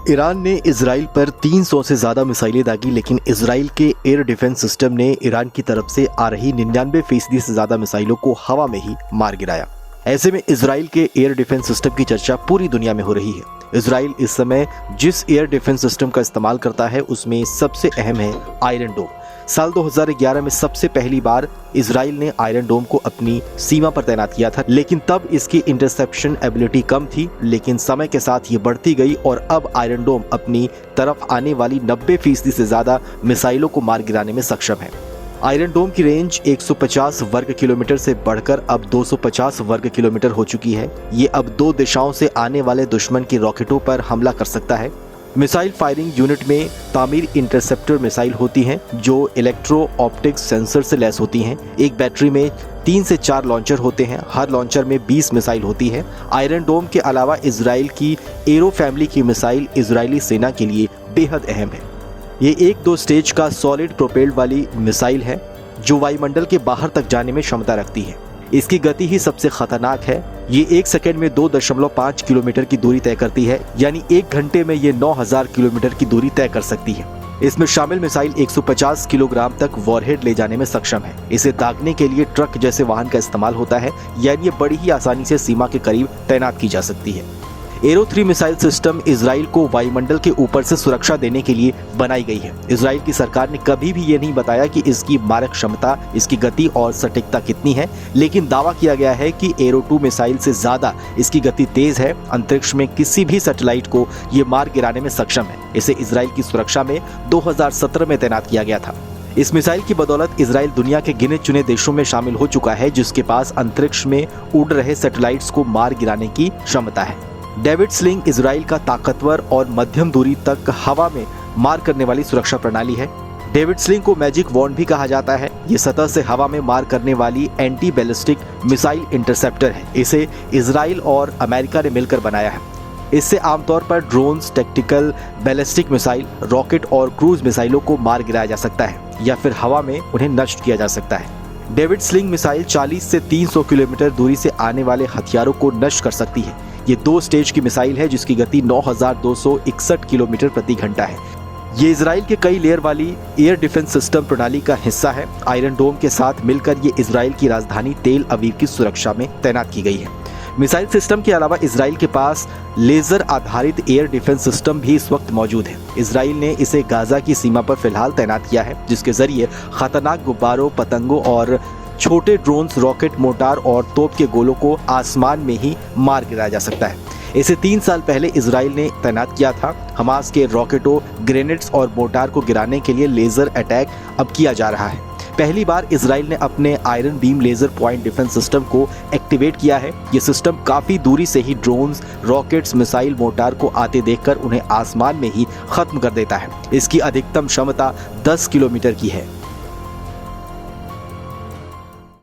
Iran ने Israel पर 300 से ज्यादा मिसाइलें दागी, लेकिन इजराइल के एयर डिफेंस सिस्टम ने ईरान की तरफ से आ रही 99% से ज्यादा मिसाइलों को हवा में ही मार गिराया। ऐसे में इजराइल के एयर डिफेंस सिस्टम की चर्चा पूरी दुनिया में हो रही है। इजराइल इस समय जिस एयर डिफेंस सिस्टम का इस्तेमाल करता है उसमें सबसे अहम है आयरन डोम। साल 2011 में सबसे पहली बार इजराइल ने आयरन डोम को अपनी सीमा पर तैनात किया था, लेकिन तब इसकी इंटरसेप्शन एबिलिटी कम थी, लेकिन समय के साथ ये बढ़ती गई और अब आयरन डोम अपनी तरफ आने वाली 90% से ज्यादा मिसाइलों को मार गिराने में सक्षम है। आयरन डोम की रेंज 150 वर्ग किलोमीटर से बढ़कर अब 250 वर्ग किलोमीटर हो चुकी है। ये अब 2 दिशाओं से आने वाले दुश्मन की रॉकेटों पर हमला कर सकता है। मिसाइल फायरिंग यूनिट में तामीर इंटरसेप्टर मिसाइल होती हैं जो इलेक्ट्रो ऑप्टिक्स सेंसर से लैस होती हैं। एक बैटरी में 3 से 4 लॉन्चर होते हैं। हर लॉन्चर में 20 मिसाइल होती है। आयरन डोम के अलावा इजराइल की एरो फैमिली की मिसाइल इजरायली सेना के लिए बेहद अहम है। ये 1-2 स्टेज का सॉलिड प्रोपेल्ड वाली मिसाइल है जो वायुमंडल के बाहर तक जाने में क्षमता रखती है। इसकी गति ही सबसे खतरनाक है। ये 1 सेकेंड में 2.5 किलोमीटर की दूरी तय करती है, यानी 1 घंटे में ये 9000 किलोमीटर की दूरी तय कर सकती है। इसमें शामिल मिसाइल 150 किलोग्राम तक वॉरहेड ले जाने में सक्षम है। इसे दागने के लिए ट्रक जैसे वाहन का इस्तेमाल होता है, यानी ये बड़ी ही आसानी से सीमा के करीब तैनात की जा सकती है। एरो 3 मिसाइल सिस्टम इजराइल को वायुमंडल के ऊपर से सुरक्षा देने के लिए बनाई गई है। इजराइल की सरकार ने कभी भी ये नहीं बताया कि इसकी मारक क्षमता, इसकी गति और सटीकता कितनी है, लेकिन दावा किया गया है कि एरो 2 मिसाइल से ज्यादा इसकी गति तेज है। अंतरिक्ष में किसी भी सैटेलाइट को ये मार गिराने में सक्षम है। इसे इजराइल की सुरक्षा में 2017 में तैनात किया गया था। इस मिसाइल की बदौलत इजराइल दुनिया के गिने चुने देशों में शामिल हो चुका है जिसके पास अंतरिक्ष में उड़ रहे सैटेलाइट्स को मार गिराने की क्षमता है। डेविड स्लिंग इजराइल का ताकतवर और मध्यम दूरी तक हवा में मार करने वाली सुरक्षा प्रणाली है। डेविड स्लिंग को मैजिक वॉन्ड भी कहा जाता है। ये सतह से हवा में मार करने वाली एंटी बैलिस्टिक मिसाइल इंटरसेप्टर है। इसे इजराइल और अमेरिका ने मिलकर बनाया है। इससे आमतौर पर drones, tactical ballistic missile, rocket और क्रूज मिसाइलों को मार गिराया जा सकता है या फिर हवा में उन्हें नष्ट किया जा सकता है। डेविड स्लिंग मिसाइल 40 से 300 किलोमीटर दूरी से आने वाले हथियारों को नष्ट कर सकती है। ये 2 स्टेज की मिसाइल है जिसकी गति 9261 किलोमीटर प्रति घंटा है। ये इजराइल के कई लेयर वाली एयर डिफेंस सिस्टम प्रणाली का हिस्सा है। आयरन डोम के साथ मिलकर ये इजराइल की राजधानी तेल अवीव की सुरक्षा में तैनात की गई है। मिसाइल सिस्टम के अलावा इजराइल के पास लेजर आधारित एयर डिफेंस सिस्टम भी इस वक्त मौजूद है। इजराइल ने इसे गाजा की सीमा पर फिलहाल तैनात किया है, जिसके जरिए खतरनाक गुब्बारों, पतंगों और छोटे ड्रोन्स, रॉकेट, मोटार और तोप के गोलों को आसमान में ही मार गिराया जा सकता है। इसे 3 साल पहले इजराइल ने तैनात किया था। हमास के रॉकेटों, ग्रेनेड्स और मोटार को गिराने के लिए लेजर अटैक अब किया जा रहा है। पहली बार इजराइल ने अपने iron beam laser point defence system को एक्टिवेट किया है। ये सिस्टम काफी दूरी से ही ड्रोन्स, रॉकेट्स, मिसाइल, मोटार को आते देखकर उन्हें आसमान में ही खत्म कर देता है। इसकी अधिकतम क्षमता 10 किलोमीटर की है।